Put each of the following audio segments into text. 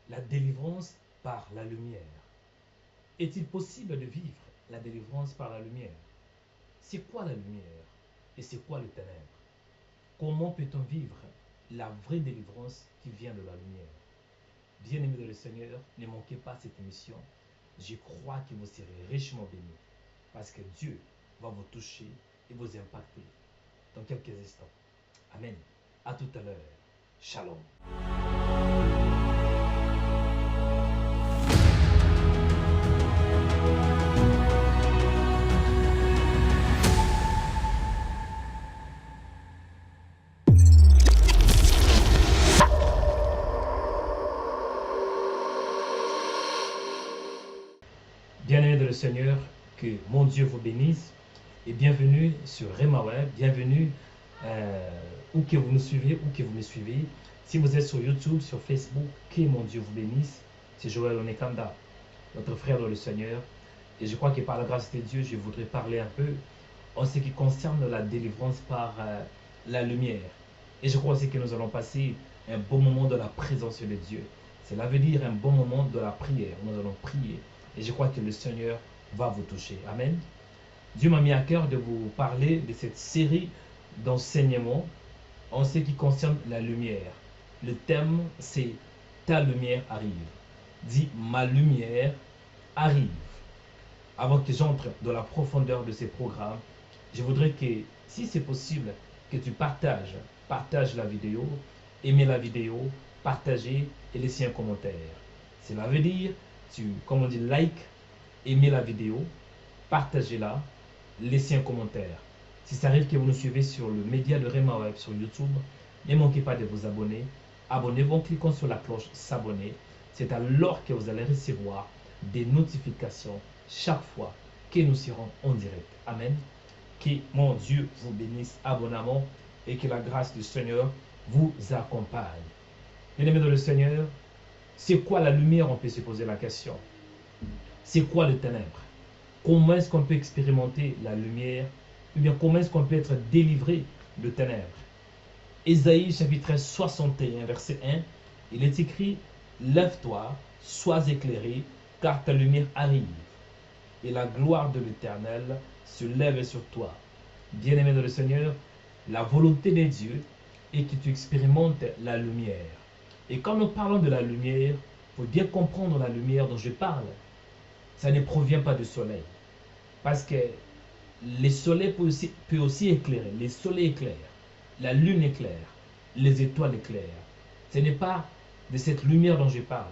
La délivrance par la lumière. Est-il possible de vivre la délivrance par la lumière? C'est quoi la lumière et c'est quoi les ténèbres? Comment peut-on vivre la vraie délivrance qui vient de la lumière? Bien-aimés de le Seigneur, ne manquez pas cette émission. Je crois que vous serez richement bénis parce que Dieu va vous toucher et vous impacter dans quelques instants. Amen. À tout à l'heure. Shalom. Bien-aimés de le Seigneur, que mon Dieu vous bénisse et bienvenue sur Rema Web, bienvenue où que vous nous suivez, où que vous me suivez. Si vous êtes sur YouTube, sur Facebook, que mon Dieu vous bénisse. C'est Joël Onekanda, notre frère dans le Seigneur. Et je crois que par la grâce de Dieu, je voudrais parler un peu en ce qui concerne la délivrance par la lumière. Et je crois aussi que nous allons passer un bon moment de la présence de Dieu. Cela veut dire un bon moment de la prière. Nous allons prier. Et je crois que le Seigneur va vous toucher. Amen. Dieu m'a mis à cœur de vous parler de cette série d'enseignements en ce qui concerne la lumière. Le thème, c'est Ta lumière arrive. Dis, ma lumière arrive. Avant que j'entre dans la profondeur de ces programmes, je voudrais que, si c'est possible, que tu partages la vidéo, aimez la vidéo, partagez et laissez un commentaire. Cela veut dire, comme on dit, like, aimez la vidéo, partagez-la, laissez un commentaire. Si ça arrive que vous nous suivez sur le média de Rema Web sur YouTube, ne manquez pas de vous abonner. Abonnez-vous en cliquant sur la cloche s'abonner. C'est alors que vous allez recevoir des notifications chaque fois que nous serons en direct. Amen. Que mon Dieu vous bénisse abondamment et que la grâce du Seigneur vous accompagne. Bien-aimés dans le Seigneur, c'est quoi la lumière? On peut se poser la question. C'est quoi le ténèbre? Comment est-ce qu'on peut expérimenter la lumière? Ou bien comment est-ce qu'on peut être délivré de ténèbres? Ésaïe chapitre 61, verset 1, il est écrit: Lève-toi, sois éclairé, car ta lumière arrive, et la gloire de l'Éternel se lève sur toi. Bien-aimé dans le Seigneur, la volonté de Dieu est que tu expérimentes la lumière. Et quand nous parlons de la lumière, il faut bien comprendre la lumière dont je parle. Ça ne provient pas du soleil. Parce que le soleil peut aussi éclairer. Le soleil éclaire, la lune éclaire, les étoiles éclairent. Ce n'est pas de cette lumière dont je parle.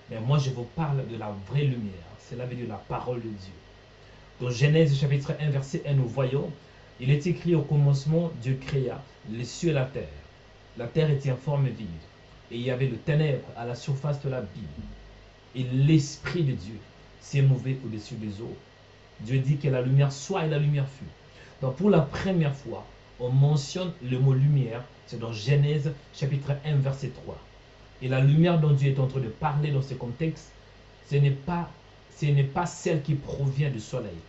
Mais moi, je vous parle de la vraie lumière. Cela veut dire la parole de Dieu. Dans Genèse chapitre 1, verset 1, nous voyons, il est écrit: au commencement, Dieu créa les cieux et la terre. La terre était en forme vide, et il y avait le ténèbre à la surface de l'abîme. Et l'Esprit de Dieu s'est mouvé au-dessus des eaux. Dieu dit que la lumière soit, et la lumière fut. Donc pour la première fois, on mentionne le mot lumière, c'est dans Genèse chapitre 1, verset 3. Et la lumière dont Dieu est en train de parler dans ce contexte, ce n'est pas celle qui provient du soleil,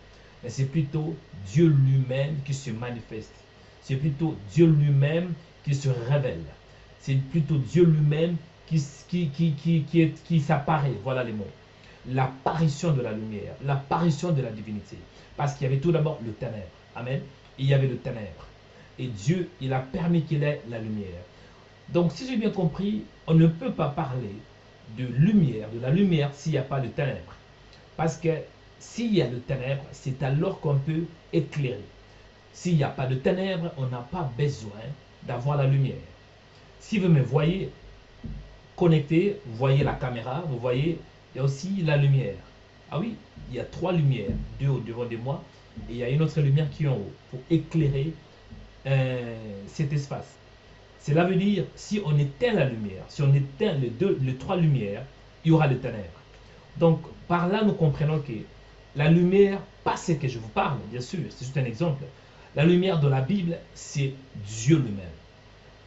mais c'est plutôt Dieu lui-même qui se manifeste. C'est plutôt Dieu lui-même qui se révèle. C'est plutôt Dieu lui-même qui s'apparaît. Voilà les mots. L'apparition de la lumière, l'apparition de la divinité. Parce qu'il y avait tout d'abord le ténèbre. Amen. Il y avait le ténèbre. Et Dieu, il a permis qu'il ait la lumière. Donc, si j'ai bien compris, on ne peut pas parler de la lumière, s'il n'y a pas de ténèbres. Parce que s'il y a le ténèbre, c'est alors qu'on peut éclairer. S'il n'y a pas de ténèbres, on n'a pas besoin d'avoir la lumière. Si vous me voyez connecté, vous voyez la caméra, vous voyez, il y a aussi la lumière. Ah oui, il y a 3 lumières, 2 au devant de moi, et il y a une autre lumière qui est en haut, pour éclairer cet espace. Cela veut dire, si on éteint la lumière, si on éteint les 3 lumières, il y aura les ténèbres. Donc, par là, nous comprenons que la lumière, pas ce que je vous parle, bien sûr, c'est juste un exemple. La lumière de la Bible, c'est Dieu lui-même.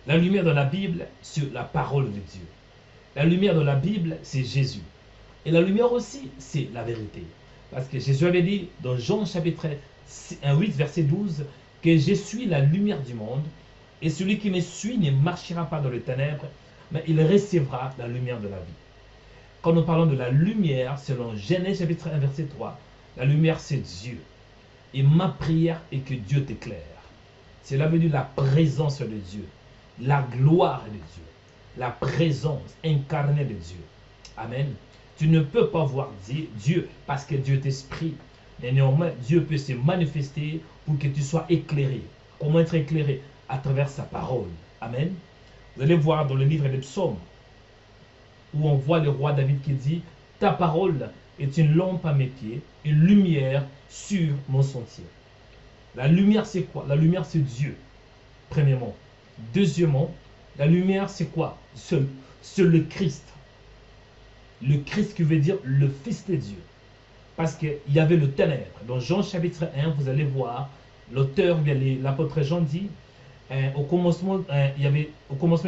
La lumière de la Bible, c'est la parole de Dieu. La lumière de la Bible, c'est Jésus. Et la lumière aussi, c'est la vérité. Parce que Jésus avait dit dans Jean chapitre 8, verset 12, que je suis la lumière du monde, et celui qui me suit ne marchera pas dans les ténèbres, mais il recevra la lumière de la vie. quand nous parlons de la lumière, selon Genèse chapitre 1, verset 3, la lumière c'est Dieu. Et ma prière est que Dieu t'éclaire. Cela veut dire la présence de Dieu, la gloire de Dieu, la présence incarnée de Dieu. Amen. Tu ne peux pas voir Dieu parce que Dieu est esprit. Mais néanmoins, Dieu peut se manifester pour que tu sois éclairé. Comment être éclairé? À travers sa parole. Amen. Vous allez voir dans le livre des psaumes, où on voit le roi David qui dit, ta parole est une lampe à mes pieds, une lumière sur mon sentier. La lumière c'est quoi? La lumière c'est Dieu, premièrement. Deuxièmement, la lumière c'est quoi? C'est le Christ. Le Christ qui veut dire le Fils de Dieu. Parce qu'il y avait le ténèbre. Dans Jean chapitre 1, vous allez voir, l'auteur, l'apôtre Jean dit, au commencement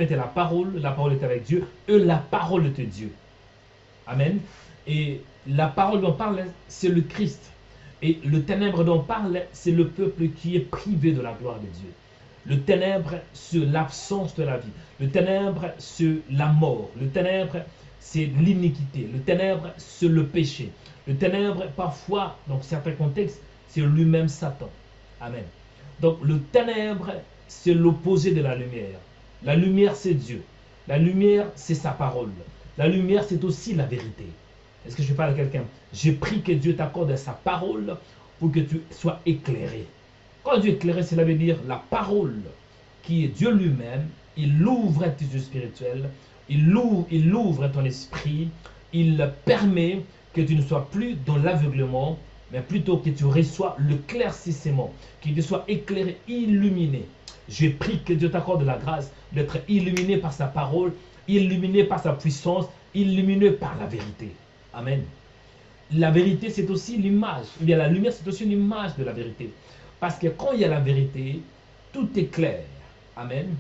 était la parole était avec Dieu, et la parole était Dieu. Amen. Et la parole dont on parle, c'est le Christ. Et le ténèbre dont on parle, c'est le peuple qui est privé de la gloire de Dieu. Le ténèbre, c'est l'absence de la vie. Le ténèbre, c'est la mort. Le ténèbre, c'est l'iniquité. Le ténèbre, c'est le péché. Le ténèbre, parfois, dans certains contextes, c'est lui-même Satan. Amen. Donc, le ténèbre, c'est l'opposé de la lumière. La lumière, c'est Dieu. La lumière, c'est sa parole. La lumière, c'est aussi la vérité. Est-ce que je parle à quelqu'un? Je prie que Dieu t'accorde sa parole pour que tu sois éclairé. Quand Dieu est éclairé, cela veut dire la parole qui est Dieu lui-même. Il ouvre tes yeux spirituels, il ouvre ton esprit, il permet que tu ne sois plus dans l'aveuglement, mais plutôt que tu reçois l'éclaircissement, que tu sois éclairé, illuminé. Je prie que Dieu t'accorde la grâce d'être illuminé par sa parole, illuminé par sa puissance, illuminé par la vérité. Amen. La vérité, c'est aussi l'image. Eh bien, la lumière, c'est aussi l'image de la vérité. Parce que quand il y a la vérité, tout est clair. Amen.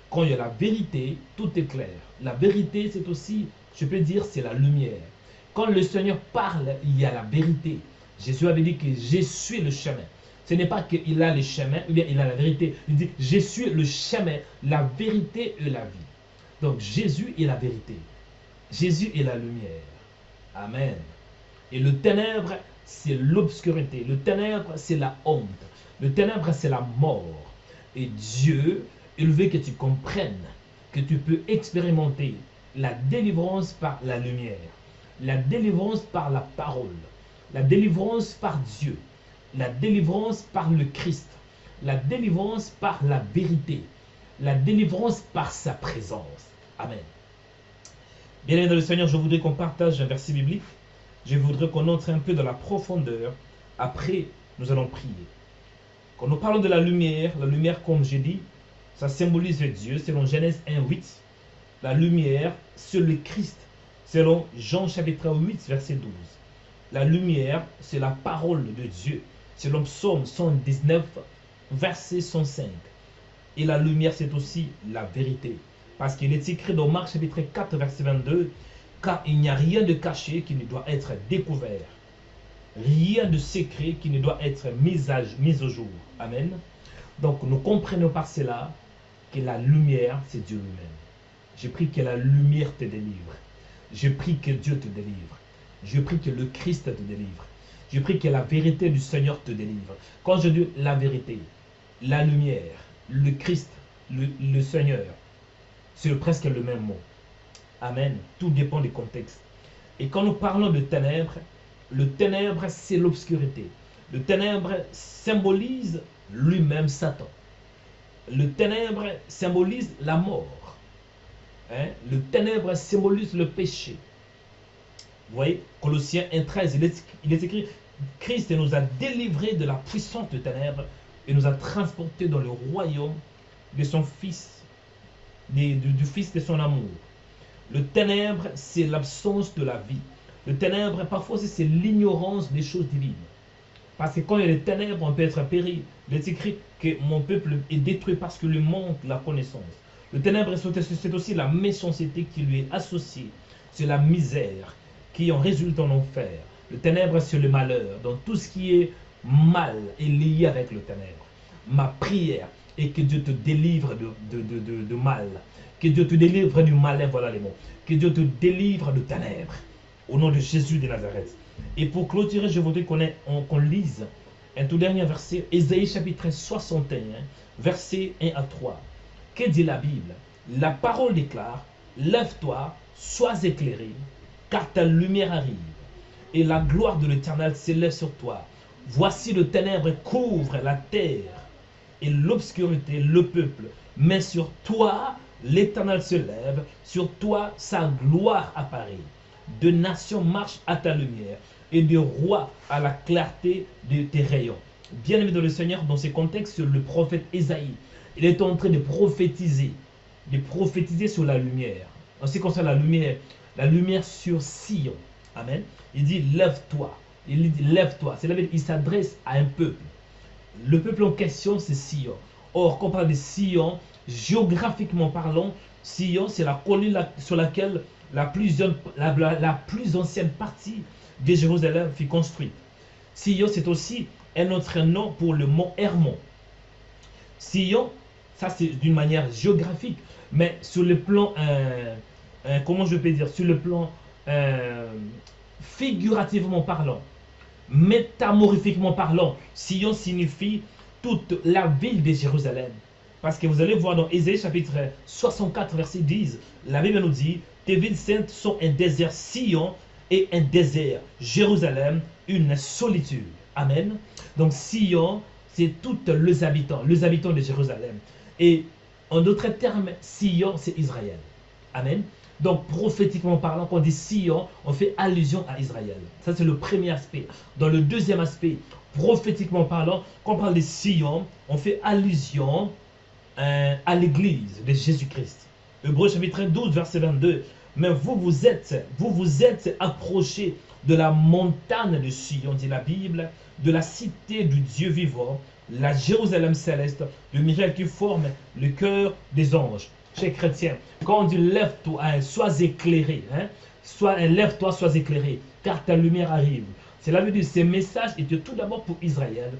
Quand il y a la vérité, tout est clair. La vérité, c'est aussi, je peux dire, c'est la lumière. Quand le Seigneur parle, il y a la vérité. Jésus avait dit que je suis le chemin. Ce n'est pas qu'il a le chemin, ou bien il a la vérité. Il dit, je suis le chemin, la vérité et la vie. Donc Jésus est la vérité. Jésus est la lumière. Amen. Et le ténèbre, c'est l'obscurité. Le ténèbre, c'est la honte. Le ténèbre, c'est la mort. Et Dieu, il veut que tu comprennes que tu peux expérimenter la délivrance par la lumière, la délivrance par la parole, la délivrance par Dieu, la délivrance par le Christ, la délivrance par la vérité, la délivrance par sa présence. Amen. Bien-aimés dans le Seigneur, je voudrais qu'on partage un verset biblique. Je voudrais qu'on entre un peu dans la profondeur. Après, nous allons prier. Quand nous parlons de la lumière, comme j'ai dit, ça symbolise Dieu, selon Genèse 1:8. La lumière, c'est le Christ, selon Jean chapitre 8, verset 12. La lumière, c'est la parole de Dieu, selon Psaume 119, verset 105. Et la lumière, c'est aussi la vérité. Parce qu'il est écrit dans Marc chapitre 4, verset 22, car il n'y a rien de caché qui ne doit être découvert. Rien de secret qui ne doit être mis au jour. Amen. Donc nous comprenons par cela que la lumière, c'est Dieu lui-même. Je prie que la lumière te délivre. Je prie que Dieu te délivre. Je prie que le Christ te délivre. Je prie que la vérité du Seigneur te délivre. Quand je dis la vérité, la lumière, le Christ, le Seigneur, c'est presque le même mot. Amen. Tout dépend du contexte. Et quand nous parlons de ténèbres, le ténèbre, c'est l'obscurité. Le ténèbre symbolise lui-même Satan. Le ténèbre symbolise la mort. Hein? Le ténèbre symbolise le péché. Vous voyez, Colossiens 1:13, il est écrit, Christ nous a délivrés de la puissance de ténèbres et nous a transportés dans le royaume de son Fils, du Fils de son amour. Le ténèbre, c'est l'absence de la vie. Le ténèbre, parfois aussi, c'est l'ignorance des choses divines. Parce que quand il y a les ténèbres, on peut être péri. Il est écrit que mon peuple est détruit parce que lui manque la connaissance. Le ténèbre, c'est aussi la méchanceté qui lui est associée. C'est la misère qui en résulte en enfer. Le ténèbre, c'est le malheur. Donc tout ce qui est mal est lié avec le ténèbre. Ma prière est que Dieu te délivre de mal. Que Dieu te délivre du malin, voilà les mots. Que Dieu te délivre de ténèbres. au nom de Jésus de Nazareth. Et pour clôturer, je voudrais qu'on lise un tout dernier verset, Ésaïe chapitre 61, versets 1 à 3. Que dit la Bible? La parole déclare, lève-toi, sois éclairé, car ta lumière arrive, et la gloire de l'Éternel s'élève sur toi. Voici le ténèbre couvre la terre, et l'obscurité le peuple. Mais sur toi, l'Éternel se lève, sur toi, sa gloire apparaît. De nations marchent à ta lumière, et de rois à la clarté de tes rayons. Bien-aimé dans le Seigneur, dans ce contexte, le prophète Ésaïe, il est en train de prophétiser sur la lumière. En ce qui concerne la lumière sur Sion. Amen. Il dit, lève-toi. Il dit, lève-toi. C'est-à-dire qu'il s'adresse à un peuple. Le peuple en question, c'est Sion. Or, quand on parle de Sion, géographiquement parlant, Sion, c'est la colline sur laquelle la plus ancienne partie de Jérusalem fut construite. Sion, c'est aussi un autre nom pour le mont Hermon. Sion, ça c'est d'une manière géographique, mais sur le plan, comment je peux dire, sur le plan figurativement parlant, métamorphiquement parlant, Sion signifie toute la ville de Jérusalem. Parce que vous allez voir dans Ésaïe chapitre 64, verset 10, la Bible nous dit, tes villes saintes sont un désert Sion et un désert Jérusalem, une solitude. Amen. Donc Sion, c'est tous les habitants de Jérusalem. Et en d'autres termes, Sion, c'est Israël. Amen. Donc prophétiquement parlant, quand on dit Sion, on fait allusion à Israël. Ça, c'est le premier aspect. Dans le deuxième aspect, prophétiquement parlant, quand on parle de Sion, on fait allusion à l'église de Jésus-Christ. Hébreux chapitre 12, verset 22. Mais vous vous êtes approchés de la montagne de Sion, dit la Bible, de la cité du Dieu vivant, la Jérusalem céleste, le miracle qui forme le cœur des anges. Chers chrétiens, quand on dit lève-toi, sois éclairé, lève-toi, sois éclairé, car ta lumière arrive. Cela veut dire que ce message était tout d'abord pour Israël.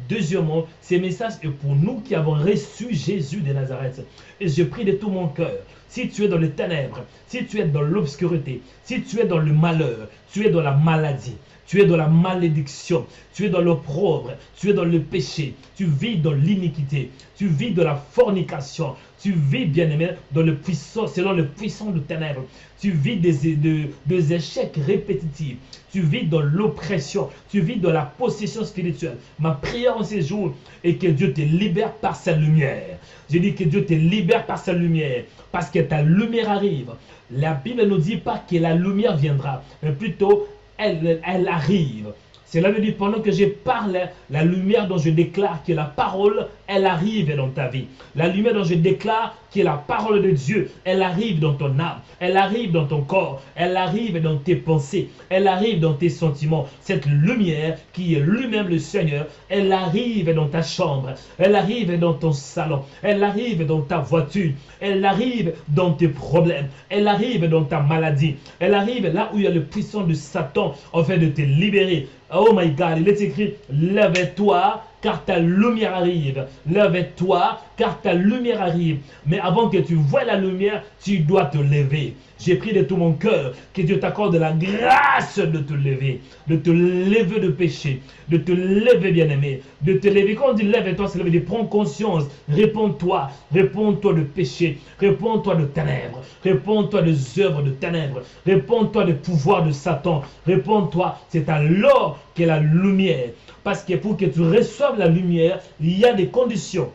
Deuxièmement, ce message est pour nous qui avons reçu Jésus de Nazareth. Et je prie de tout mon cœur, si tu es dans les ténèbres, si tu es dans l'obscurité, si tu es dans le malheur, tu es dans la maladie, tu es dans la malédiction, tu es dans l'opprobre, tu es dans le péché, tu vis dans l'iniquité, tu vis dans la fornication, tu vis, bien-aimé, selon le puissant de ténèbres, tu vis des échecs répétitifs, tu vis dans l'oppression, tu vis dans la possession spirituelle. Ma prière en ces jours est que Dieu te libère par sa lumière. Je dis que Dieu te libère par sa lumière, parce que ta lumière arrive. La Bible ne nous dit pas que la lumière viendra, mais plutôt elle arrive. Cela veut dire pendant que je parle, la lumière dont je déclare que la parole, elle arrive dans ta vie. La lumière dont je déclare que la parole de Dieu, elle arrive dans ton âme, elle arrive dans ton corps, elle arrive dans tes pensées, elle arrive dans tes sentiments. Cette lumière qui est lui-même le Seigneur, elle arrive dans ta chambre, elle arrive dans ton salon, elle arrive dans ta voiture, elle arrive dans tes problèmes, elle arrive dans ta maladie, elle arrive là où il y a le puissant de Satan afin de te libérer. Oh my God, il est écrit, lève-toi car ta lumière arrive. Lève-toi car ta lumière arrive. Mais avant que tu vois la lumière, tu dois te lever. J'ai prié de tout mon cœur que Dieu t'accorde la grâce de te lever de péché, de te lever bien-aimé, de te lever. Quand on dit lève-toi, c'est lever, de prendre conscience, réponds-toi de péché, réponds-toi de ténèbres, réponds-toi des œuvres de ténèbres, réponds-toi des pouvoirs de Satan, réponds-toi, c'est alors que la lumière, parce que pour que tu reçoives la lumière, il y a des conditions.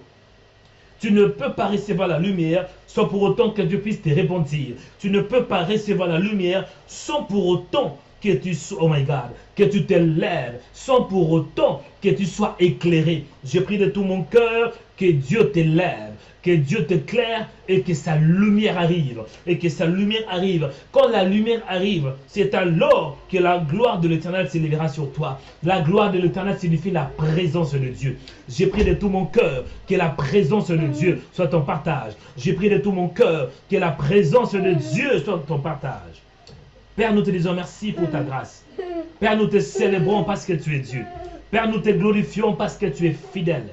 Tu ne peux pas recevoir la lumière sans pour autant que Dieu puisse te repentir. Tu ne peux pas recevoir la lumière sans pour autant que tu sois, oh my God, que tu te lèves, sans pour autant que tu sois éclairé. Je prie de tout mon cœur que Dieu te lève, que Dieu t'éclaire et que sa lumière arrive. Et que sa lumière arrive. Quand la lumière arrive, c'est alors que la gloire de l'Éternel s'élèvera sur toi. La gloire de l'Éternel signifie la présence de Dieu. J'ai prié de tout mon cœur que la présence de Dieu soit ton partage. J'ai prié de tout mon cœur que la présence de Dieu soit ton partage. Père, nous te disons merci pour ta grâce. Père, nous te célébrons parce que tu es Dieu. Père, nous te glorifions parce que tu es fidèle.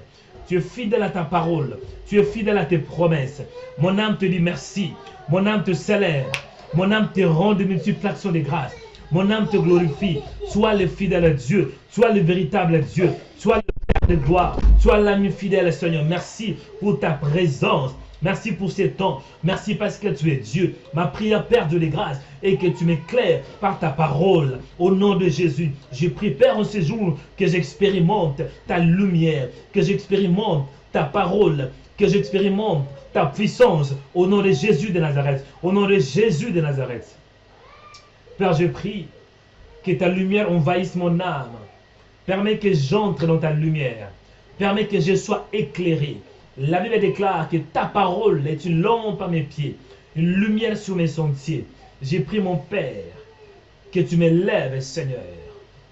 Tu es fidèle à ta parole. Tu es fidèle à tes promesses. Mon âme te dit merci. Mon âme te célèbre. Mon âme te rend de multiples actions de grâce. Mon âme te glorifie. Sois le fidèle Dieu. Sois le véritable Dieu. Sois le Père de gloire. Sois l'ami fidèle, Seigneur. Merci pour ta présence. Merci pour ces temps. Merci parce que tu es Dieu. Ma prière, Père de les grâces, et que tu m'éclaires par ta parole. Au nom de Jésus, je prie, Père, en ces jours, que j'expérimente ta lumière, que j'expérimente ta parole, que j'expérimente ta puissance. Au nom de Jésus de Nazareth. Au nom de Jésus de Nazareth. Père, je prie que ta lumière envahisse mon âme. Permets que j'entre dans ta lumière. Permets que je sois éclairé. La Bible déclare que ta parole est une lampe à mes pieds, une lumière sur mes sentiers. J'ai pris, mon Père, que tu m'élèves, Seigneur,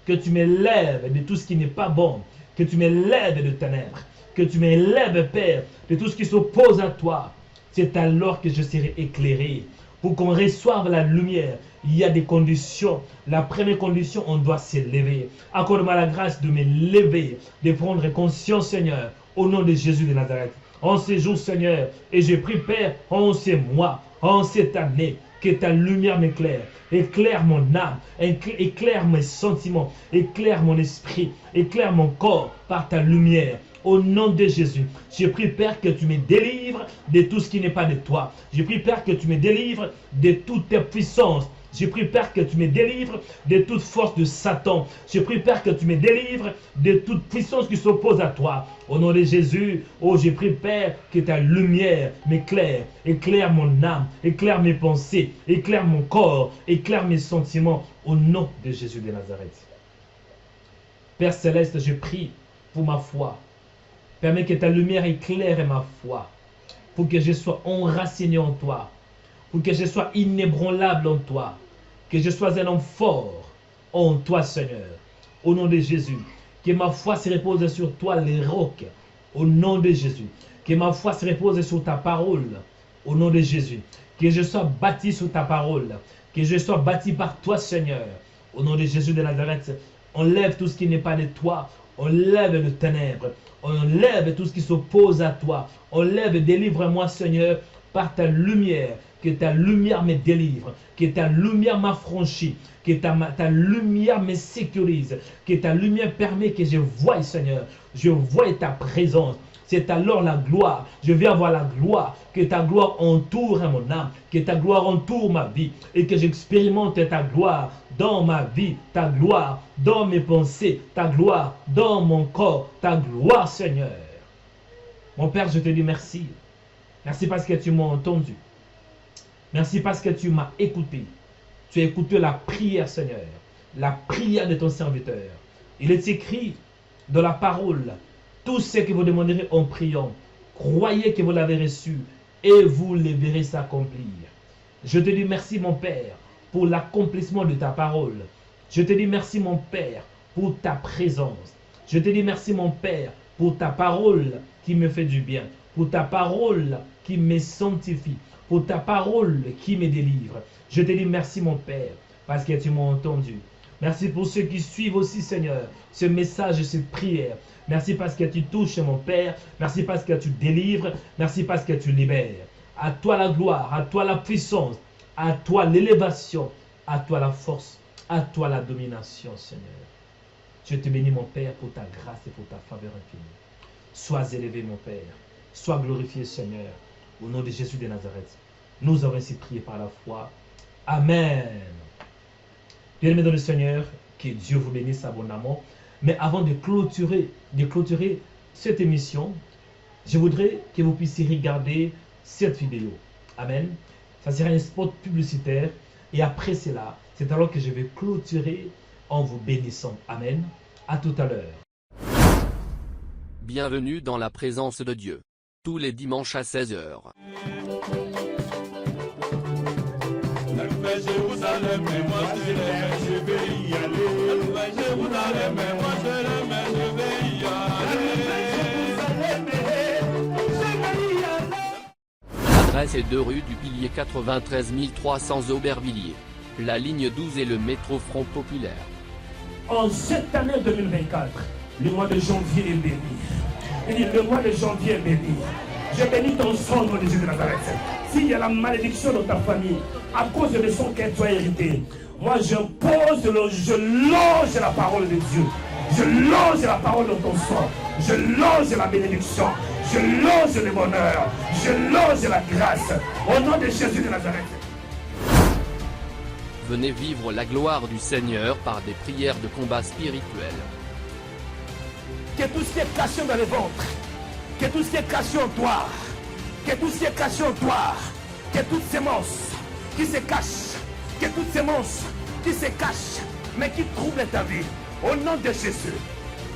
que tu m'élèves de tout ce qui n'est pas bon, que tu m'élèves de ténèbres, que tu m'élèves, Père, de tout ce qui s'oppose à toi. C'est alors que je serai éclairé. Pour qu'on reçoive la lumière, il y a des conditions. La première condition, on doit s'élever. Accorde-moi la grâce de me lever, de prendre conscience, Seigneur, au nom de Jésus de Nazareth. En ces jours, Seigneur, et je prie, Père, en ces mois, en cette année, que ta lumière m'éclaire. Éclaire mon âme, éclaire mes sentiments, éclaire mon esprit, éclaire mon corps par ta lumière. Au nom de Jésus, je prie, Père, que tu me délivres de tout ce qui n'est pas de toi. Je prie, Père, que tu me délivres de toutes tes puissances. Je prie, Père, que tu me délivres de toute force de Satan. Je prie, Père, que tu me délivres de toute puissance qui s'oppose à toi. Au nom de Jésus, oh, je prie, Père, que ta lumière m'éclaire. Éclaire mon âme, éclaire mes pensées, éclaire mon corps, éclaire mes sentiments. Au nom de Jésus de Nazareth. Père Céleste, je prie pour ma foi. Permets que ta lumière éclaire ma foi. Pour que je sois enraciné en toi. Pour que je sois inébranlable en toi. Que je sois un homme fort en toi, Seigneur. Au nom de Jésus. Que ma foi se repose sur toi, les rocs. Au nom de Jésus. Que ma foi se repose sur ta parole. Au nom de Jésus. Que je sois bâti sur ta parole. Que je sois bâti par toi, Seigneur. Au nom de Jésus de Nazareth. Enlève tout ce qui n'est pas de toi. Enlève le ténèbre. Enlève tout ce qui s'oppose à toi. Enlève, délivre-moi, Seigneur, par ta lumière. Que ta lumière me délivre. Que ta lumière m'affranchit. Que ta lumière me sécurise. Que ta lumière permet que je voie, Seigneur. Je voie ta présence. C'est alors la gloire. Je vais avoir la gloire. Que ta gloire entoure mon âme. Que ta gloire entoure ma vie. Et que j'expérimente ta gloire dans ma vie. Ta gloire dans mes pensées. Ta gloire dans mon corps. Ta gloire, Seigneur. Mon Père, je te dis merci. Merci parce que tu m'as entendu. Merci parce que tu m'as écouté. Tu as écouté la prière, Seigneur. La prière de ton serviteur. Il est écrit dans la parole. Tout ce que vous demanderez en priant, croyez que vous l'avez reçu et vous le verrez s'accomplir. Je te dis merci, mon Père, pour l'accomplissement de ta parole. Je te dis merci, mon Père, pour ta présence. Je te dis merci, mon Père, pour ta parole qui me fait du bien, pour ta parole qui me sanctifie, pour ta parole qui me délivre. Je te dis merci, mon Père, parce que tu m'as entendu. Merci pour ceux qui suivent aussi, Seigneur, ce message et cette prière. Merci parce que tu touches, mon Père. Merci parce que tu délivres. Merci parce que tu libères. À toi la gloire, à toi la puissance, à toi l'élévation, à toi la force, à toi la domination, Seigneur. Je te bénis, mon Père, pour ta grâce et pour ta faveur infinie. Sois élevé, mon Père. Sois glorifié, Seigneur. Au nom de Jésus de Nazareth. Nous avons ainsi prié par la foi. Amen. Bien-aimés dans le Seigneur, que Dieu vous bénisse abondamment. Mais avant de clôturer cette émission, je voudrais que vous puissiez regarder cette vidéo. Amen. Ça sera un spot publicitaire. Et après cela, c'est alors que je vais clôturer en vous bénissant. Amen. À tout à l'heure. Bienvenue dans la présence de Dieu. Tous les dimanches à 16h. Jérusalem, mais moi je vais y aller. Jérusalem, mais moi je vais y aller. L'adresse est 2 rue du Pilier 93 300 Aubervilliers. La ligne 12 est le métro Front Populaire. En cette année 2024, le mois de janvier est béni. Il dit, le mois de janvier est béni. Je bénis ton sang dans les yeux de Nazareth. S'il y a la malédiction dans ta famille, à cause de son que tu as hérité, Moi, je longe la parole de Dieu. Je longe la parole de ton sang. Je longe la bénédiction. Je longe le bonheur. Je longe la grâce. Au nom de Jésus de Nazareth. Venez vivre la gloire du Seigneur par des prières de combat spirituel. Que tout ce qui est caché dans le ventre, que tout ce qui est caché en toi, que tout ce qui est caché en toi, que toutes ces monstres qui se cachent, que toutes ces monstres qui se cachent, mais qui troublent ta vie, au nom de Jésus,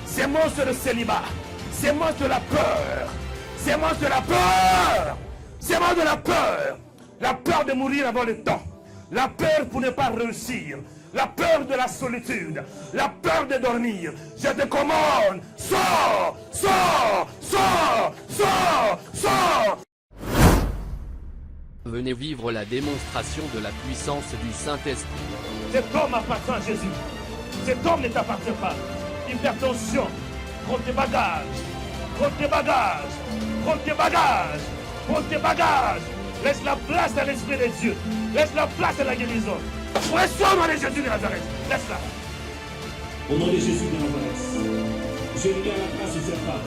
ces monstres de célibat, ces monstres de la peur, ces monstres de la peur, ces monstres de la peur de mourir avant le temps, la peur pour ne pas réussir, la peur de la solitude, la peur de dormir. Je te commande, sors, sors, sors, sors, sors. Venez vivre la démonstration de la puissance du Saint-Esprit. Cet homme appartient à Jésus. Cet homme ne t'appartient pas. Hypertension, prends tes bagages, prends tes bagages, prends tes bagages, prends tes bagages. Laisse la place à l'Esprit de Dieu. Laisse la place à la guérison. Reçois au nom de Jésus de Nazareth. Laisse-la. Au nom de Jésus de Nazareth, je libère la grâce de cette femme.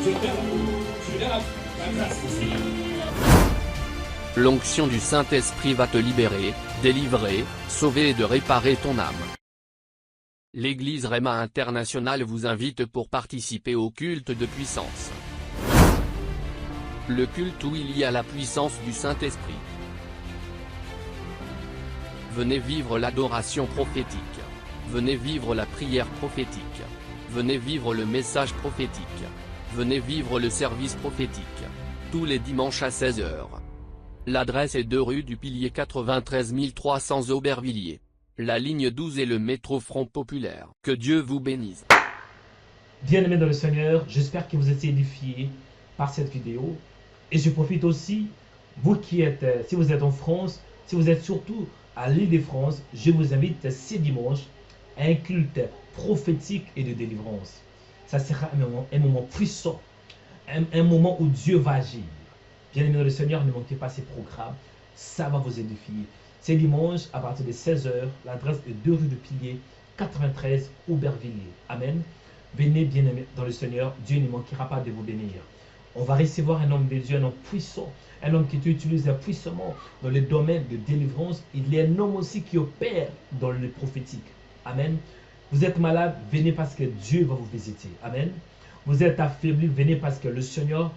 Je libère la grâce de cette femme. L'onction du Saint-Esprit va te libérer, délivrer, sauver et de réparer ton âme. L'église Réma Internationale vous invite pour participer au culte de puissance. Le culte où il y a la puissance du Saint-Esprit. Venez vivre l'adoration prophétique. Venez vivre la prière prophétique. Venez vivre le message prophétique. Venez vivre le service prophétique. Tous les dimanches à 16 h. L'adresse est 2 rue du Pilier 93 300 Aubervilliers. La ligne 12 et le métro Front Populaire. Que Dieu vous bénisse. Bien-aimés dans le Seigneur, j'espère que vous êtes édifiés par cette vidéo. Et je profite aussi, vous qui êtes, si vous êtes en France, si vous êtes surtout à l'Île-de-France, je vous invite ce dimanche à un culte prophétique et de délivrance. Ça sera un moment puissant, un moment où Dieu va agir. Bien-aimés dans le Seigneur, ne manquez pas ces programmes, ça va vous édifier. C'est dimanche à partir de 16 h, l'adresse est 2 rue de Pilier, 93 Aubervilliers. Amen. Venez bien-aimés dans le Seigneur, Dieu ne manquera pas de vous bénir. On va recevoir un homme de Dieu, un homme puissant, un homme qui utilise puissamment dans le domaine de délivrance. Il est un homme aussi qui opère dans le prophétique. Amen. Vous êtes malade, venez parce que Dieu va vous visiter. Amen. Vous êtes affaibli, venez parce que le Seigneur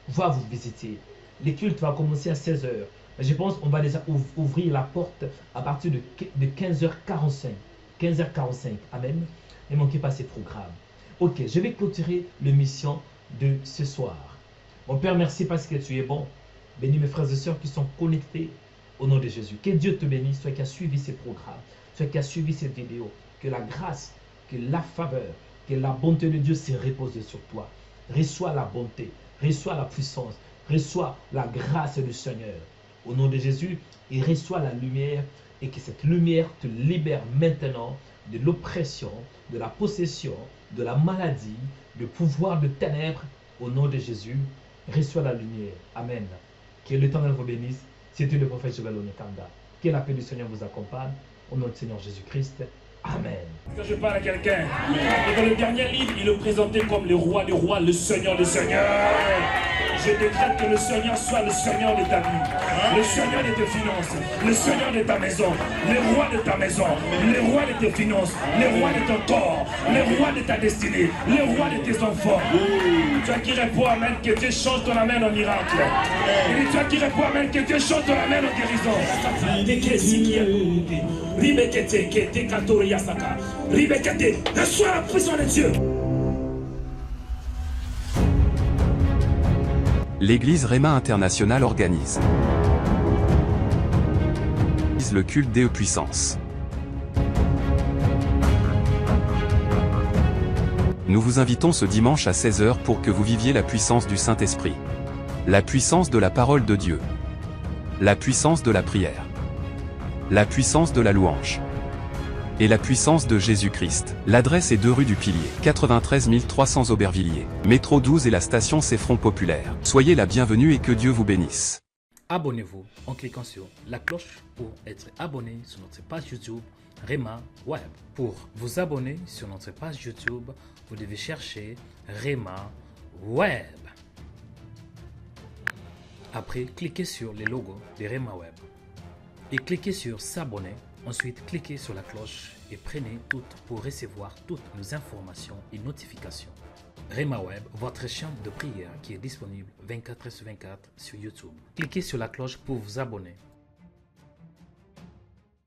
va vous visiter. Le culte va commencer à 16 h. Je pense qu'on va déjà ouvrir la porte à partir de 15h45. 15h45. Amen. Ne manquez pas ces programmes. Ok, je vais clôturer l'émission de ce soir. Mon Père, merci parce que tu es bon. Bénis mes frères et sœurs qui sont connectés au nom de Jésus. Que Dieu te bénisse, toi qui as suivi ces programmes, toi qui as suivi cette vidéo. Que la grâce, que la faveur, que la bonté de Dieu se repose sur toi. Reçois la bonté, reçois la puissance, reçois la grâce du Seigneur. Au nom de Jésus, et reçois la lumière et que cette lumière te libère maintenant de l'oppression, de la possession, de la maladie, du pouvoir de ténèbres. Au nom de Jésus, reçois la lumière. Amen. Que l'Éternel vous bénisse. C'était le prophète Joël Onekanda. Que la paix du Seigneur vous accompagne. Au nom du Seigneur Jésus-Christ. Amen. Quand je parle à quelqu'un, et dans le dernier livre, il le présentait comme le roi des rois, le Seigneur des seigneurs. Je décrète que le Seigneur soit le Seigneur de ta vie, le Seigneur de tes finances, le Seigneur de ta maison, le roi de ta maison, le roi de tes finances, le roi de ton corps, le roi de ta destinée, le roi de tes enfants. Toi qui réponds Amen, que Dieu change ton Amen en miracle. Et toi qui réponds Amen, que Dieu change ton Amen en guérison. Reçois la puissance de Dieu. L'église Réma Internationale organise le culte des puissances. Nous vous invitons ce dimanche à 16 h pour que vous viviez la puissance du Saint-Esprit. La puissance de la parole de Dieu. La puissance de la prière. La puissance de la louange. Et la puissance de Jésus-Christ. L'adresse est 2 rue du Pilier, 93 300 Aubervilliers. Métro 12 et la station c'est Front Populaire. Soyez la bienvenue et que Dieu vous bénisse. Abonnez-vous en cliquant sur la cloche pour être abonné sur notre page YouTube Rema Web. Pour vous abonner sur notre page YouTube, vous devez chercher Rema Web. Après, cliquez sur le logo de Rema Web et cliquez sur s'abonner. Ensuite, cliquez sur la cloche et prenez toutes pour recevoir toutes nos informations et notifications. Rema Web, votre chaîne de prière qui est disponible 24h sur 24 sur YouTube. Cliquez sur la cloche pour vous abonner.